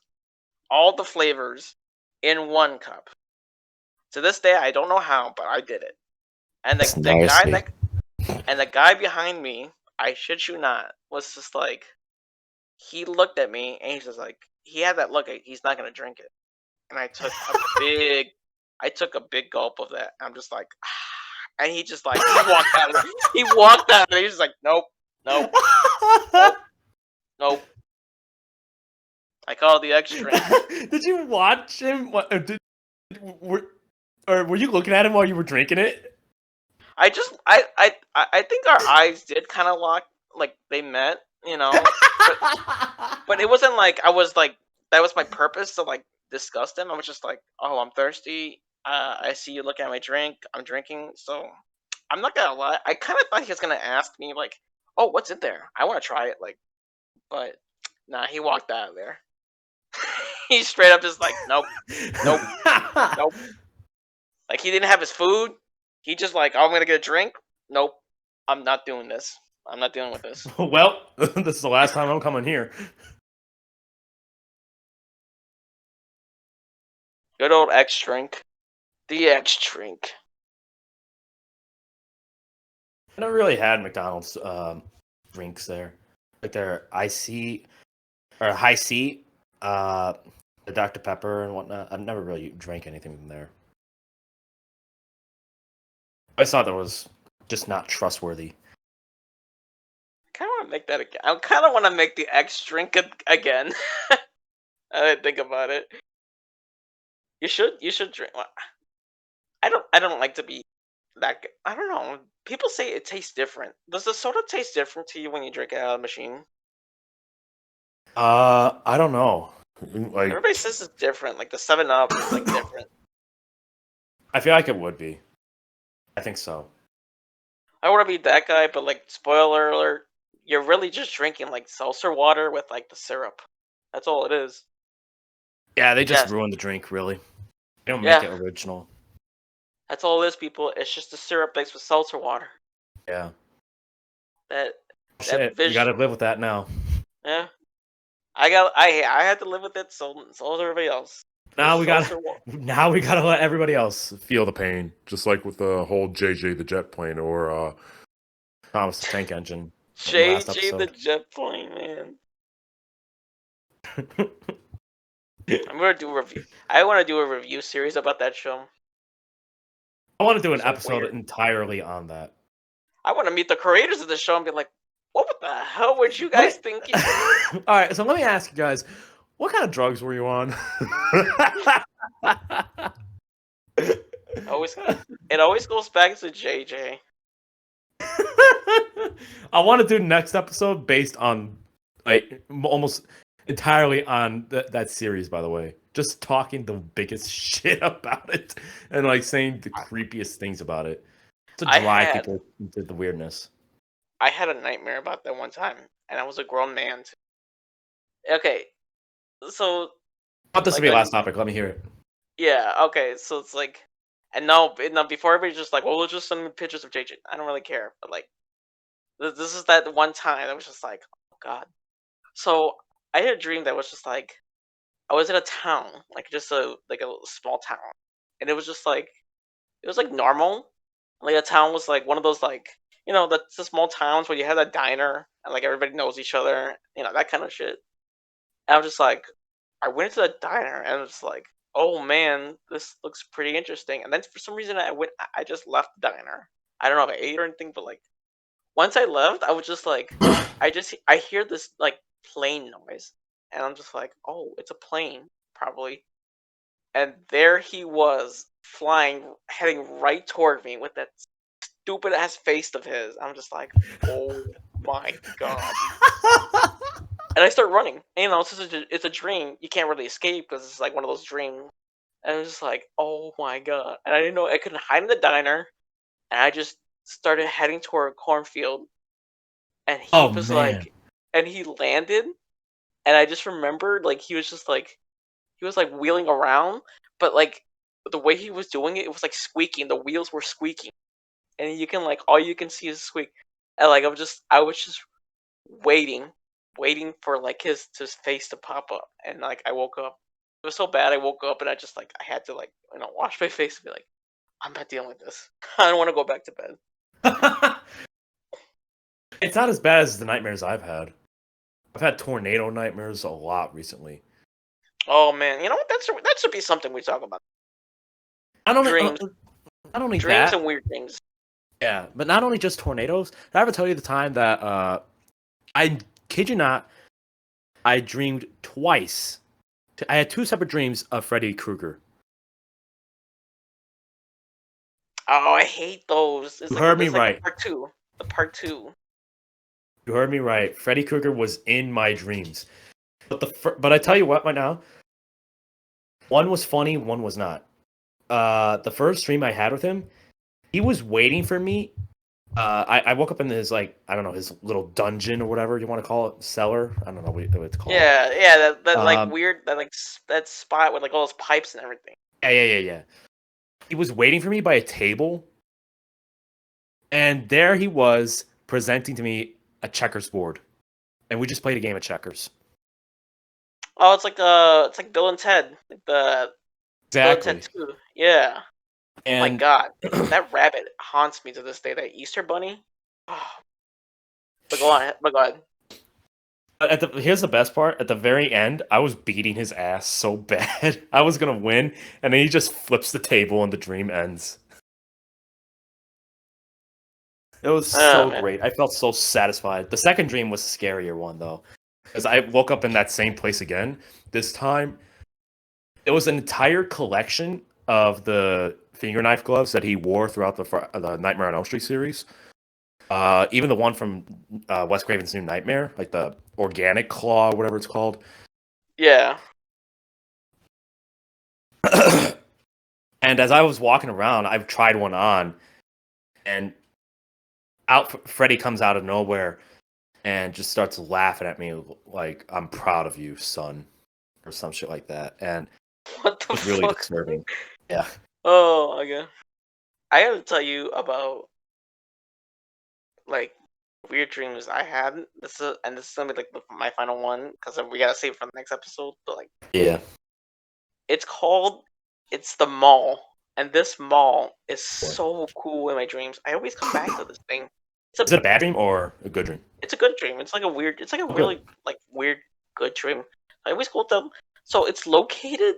all the flavors in one cup. To this day, I don't know how, but I did it. And That's nasty. the guy behind me, I shit you not, was just like he looked at me and he's just like he had that look. He's not gonna drink it. And I took a big gulp of that. I'm just like, and he just like he walked out. He walked out. And he was like, nope, nope, nope, nope. I call it the X drink. Did you watch him? Were you looking at him while you were drinking it? I think our eyes did kind of lock, like they met, but it wasn't like I was like that was my purpose to like disgust him. I was just like, oh, I'm thirsty. I see you looking at my drink. I'm drinking, so I'm not gonna lie. I kind of thought he was gonna ask me like, oh, what's in there? I want to try it, like, but nah, he walked out of there. He straight up just like, nope, nope, nope. Like he didn't have his food. He just like, oh, I'm gonna get a drink. Nope, I'm not doing this. I'm not dealing with this. Well, this is the last time I'm coming here. Good old X drink. The X drink. I never really had McDonald's drinks there, like their IC or high C, the Dr Pepper and whatnot. I've never really drank anything from there. I just thought that was just not trustworthy. I kind of want to make that again. I kind of want to make the X drink again. I didn't think about it. You should. You should drink. I don't. I don't like to be that. I don't know. People say it tastes different. Does the soda taste different to you when you drink it out of the machine? I don't know. Like, Everybody says it's different. Like the 7-Up is like different. I feel like it would be. I think so. I want to be that guy, but like spoiler alert, you're really just drinking like seltzer water with like the syrup. That's all it is. Yeah, they just Yes. ruined the drink. Really, they don't make Yeah. it original. That's all it is, people. It's just the syrup mixed with seltzer water. Yeah. That Shit, you gotta live with that now. Yeah. I had to live with it, so does everybody else. Now we Seltzer gotta let everybody else Feel the pain, just like with the whole JJ the jet plane or Thomas the Tank Engine. Last JJ the episode. jet plane, man. I'm gonna do a review. I want to do a review series about that show. I want to do an So episode weird. entirely on that. I want to meet the creators of the show and be like, what the hell were you guys thinking? All right, so let me ask you guys, what kind of drugs were you on? It always goes back to JJ. I want to do next episode based on like almost entirely on that series. By the way, just talking the biggest shit about it and like saying the creepiest things about it to I drive had people into the weirdness. I had a nightmare about that one time, and I was a grown man. Okay, so Not this to like be last topic. Let me hear it. yeah, okay, so it's like, and now before everybody's just like, well, we'll just send me pictures of JJ. I don't really care, but like, this is that one time that was just like, oh god. So I had a dream that was just like, I was in a town, like just a small town, and it was just like, it was like normal. Like the town was like one of those like, that's the small towns where you have a diner and like everybody knows each other, that kind of shit. And I was just like, I went to the diner and I was like, oh man, this looks pretty interesting. And then for some reason I just left the diner. I don't know if I ate or anything, but like once I left, I was just like, I hear this like plane noise, and I'm just like, oh, it's a plane probably. And there he was flying, heading right toward me with that stupid ass face of his. I'm just like, oh my god. And I start running. And, it's a dream. You can't really escape because it's like one of those dreams. And I was just like, oh my god. And I didn't know I couldn't hide in the diner. And I just started heading toward a cornfield. And he Oh was man. like, and he landed. And I just remembered, like, he was like wheeling around. But like, the way he was doing it, it was like squeaking. The wheels were squeaking. And you can, like, all you can see is squeak. And like, I was just waiting, waiting for like his face to pop up, and like I woke up. It was so bad. I woke up and I just like I had to like wash my face and be like, I'm not dealing with this. I don't want to go back to bed. It's not as bad as the nightmares I've had. I've had tornado nightmares a lot recently. Oh man, you know what? That should be something we talk about. Not only, Dreams, not only dreams that, and weird things. yeah, but not only just tornadoes. Did I ever tell you the time that I kid you not, I dreamed twice. I had two separate dreams of Freddy Krueger. Oh, I hate those. You heard me It's like the right. part two. The part two. You heard me right. Freddy Krueger was in my dreams. But I tell you what, right now, one was funny, one was not. The first dream I had with him, he was waiting for me. I woke up in his like I don't know his little dungeon or whatever you want to call it, cellar. I don't know what it's called. Yeah, yeah. That like Um, weird that spot with like all those pipes and everything. yeah. He was waiting for me by a table, and there he was presenting to me a checkers board, and we just played a game of checkers. Oh, it's like Bill and Ted, like the Bill and Ted Exactly. 2. Yeah. Oh my And god, that rabbit haunts me to this day. That Easter bunny. Oh, but go on, but go ahead. here's the best part. At the very end, I was beating his ass so bad. I was gonna win, and then he just flips the table and the dream ends. It was Oh so man, great. I felt so satisfied. The second dream was the scarier one though, because I woke up in that same place again. This time, it was an entire collection of the finger knife gloves that he wore throughout the Nightmare on Elm Street series. Even the one from Wes Craven's New Nightmare, like the organic claw, or whatever it's called. yeah. And as I was walking around, I've tried one on, and Freddy comes out of nowhere and just starts laughing at me like, "I'm proud of you, son," or some shit like that. And What it the was really fuck? disturbing. Yeah. Oh my god. I gotta tell you about like weird dreams I had. This is gonna be like my final one because we gotta save it for the next episode. But like, Yeah. it's called it's the mall, and this mall is so cool in my dreams. I always come back to this thing. It's Is a it a bad dream or a good dream? it's a good dream. It's like a Oh, good. really like weird good dream. I always go to so it's located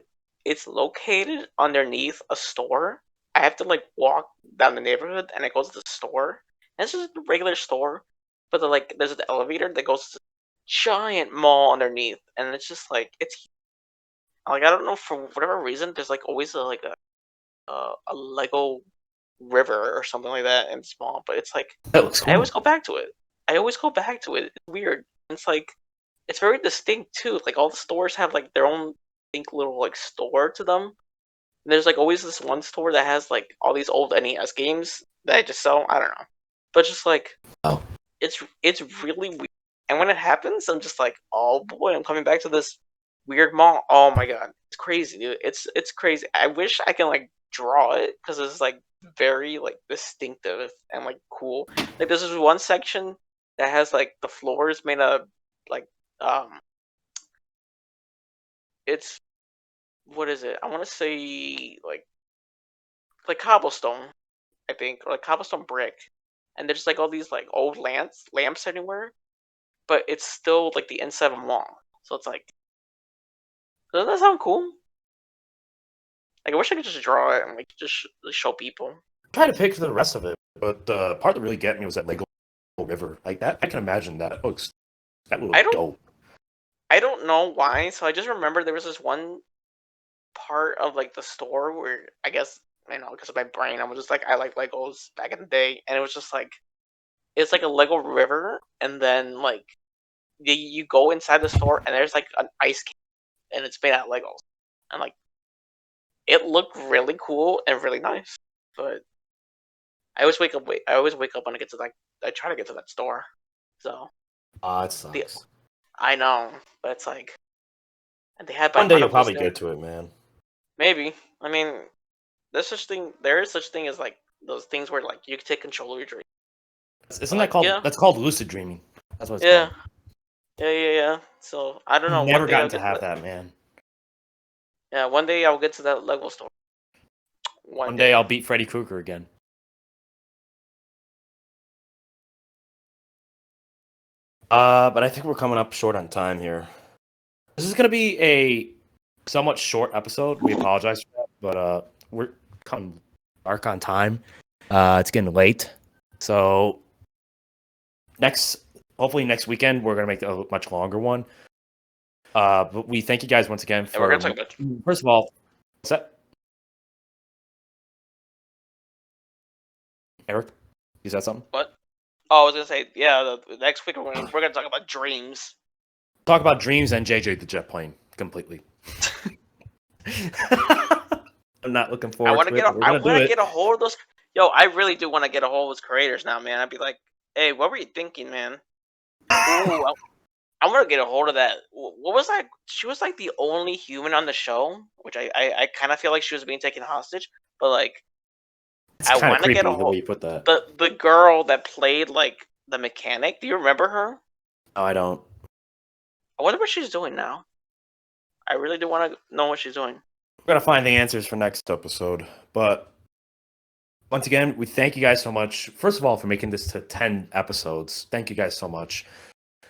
underneath a store. I have to like walk down the neighborhood and it goes to the store. And it's just a regular store, but there's an elevator that goes to a giant mall underneath, and it's just like it's like I don't know for whatever reason there's like always a Lego river or something like that in small, but it's like That looks I always cool. go back to it. I always go back to it. It's weird. It's like it's very distinct too. Like all the stores have like their own distinct little like store to them. And there's like always this one store that has like all these old NES games that I just sell. I don't know, but just like Oh. it's really weird. And when it happens, I'm just like, oh boy, I'm coming back to this weird mall. Oh my god, it's crazy, dude. It's crazy. I wish I can like draw it because it's like very like distinctive and like cool. Like there's this one section that has like the floors made of like um, it's what is it? I want to say like cobblestone, I think, or like cobblestone brick. And there's like all these like old lamps anywhere, but it's still like the inside of a mall. So it's like, doesn't that sound cool? Like I wish I could just draw it and like just show people. Try to picture the rest of it, but the part that really got me was that Lego River. Like that, I can imagine that. That would I look don't dope. I don't know why. So I just remember there was this one part of like the store where I guess because of my brain I was just like I like Legos back in the day, and it was just like it's like a Lego river, and then like you go inside the store and there's like an ice cave, and it's made out of Legos, and like it looked really cool and really nice, but I always wake up when I get to like I try to get to that store. So It the sucks. I know, but it's like and they had One day you'll binoculars probably there. get to it, man. Maybe. I mean, there is such thing as like those things where like you can take control of your dream. Isn't that Like called? yeah, That's called lucid dreaming. That's what it's yeah, called. yeah. So I don't know. One Never day I'll gotten to get to have that. that, man. Yeah, one day I'll get to that Lego store. One One day day. I'll beat Freddy Krueger again. But I think we're coming up short on time here. This is gonna be a somewhat short episode. We apologize for that, but we're coming dark on time. It's getting late, so hopefully next weekend we're gonna make a much longer one. But we thank you guys once again And we're for gonna talk about first of all, what's that? Eric, you said something? what? Oh, I was gonna say yeah. The next week we're gonna talk about dreams. Talk about dreams and JJ the jet plane completely. I'm not looking I forward want to to it, get but we're I gonna do want to it. get a hold of those. Yo, I really do want to get a hold of those creators now, man. I'd be like, hey, what were you thinking, man? Ooh, I want to get a hold of that. What was that? She was like the only human on the show, which I kind of feel like she was being taken hostage. But like, It's I kind of want to get a creepy the way hold you put that. the girl that played like the mechanic. Do you remember her? No, I don't. I wonder what she's doing now. I really do want to know what she's doing. We're gonna find the answers for next episode. But once again, we thank you guys so much. First of all, for making this to 10 episodes. Thank you guys so much.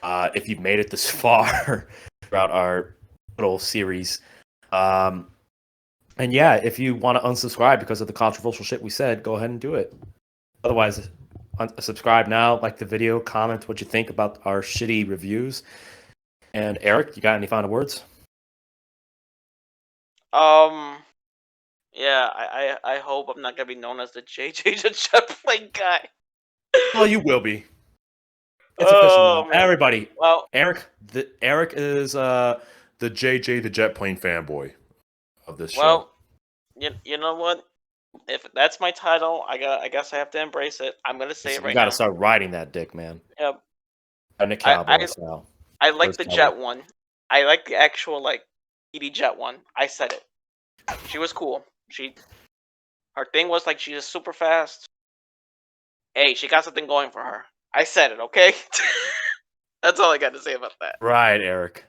If you've made it this far throughout our little series. And yeah, if you want to unsubscribe because of the controversial shit we said, go ahead and do it. Otherwise, subscribe now, like the video, comment what you think about our shitty reviews. And Eric, you got any final words? Yeah, I hope I'm not gonna be known as the JJ the Jet Plane guy. Oh, you will be. It's official Oh now. man. Everybody, Well, Eric is the JJ the jet plane fanboy of this show. well, you know what? If that's my title, I guess I have to embrace it. I'm gonna say it You right got to now. start riding that dick, man. Yep. Nick I Cowboy I style. I like First the color. Jet one. I like the actual like ED Jet one. I said it. She was cool. Her thing was like she's super fast. Hey, she got something going for her. I said it, okay? That's all I got to say about that. Right, Eric.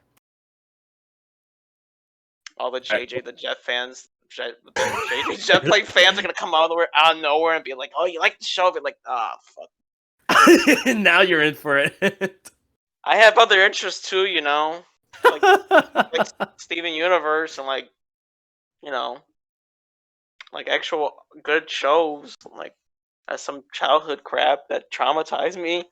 All the JJ the Jet fans, the JJ Jet Plane fans are gonna come out of nowhere and be like, "Oh, you like the show?" Be like, "Ah, fuck." Now you're in for it. I have other interests too, like Steven Universe and like you know, like actual good shows. Like that's some childhood crap that traumatized me.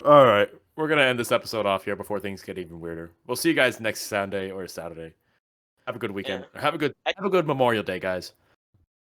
All right. We're going to end this episode off here before things get even weirder. We'll see you guys next Sunday or Saturday. Have a good weekend. Yeah. Have a good Memorial Day, guys.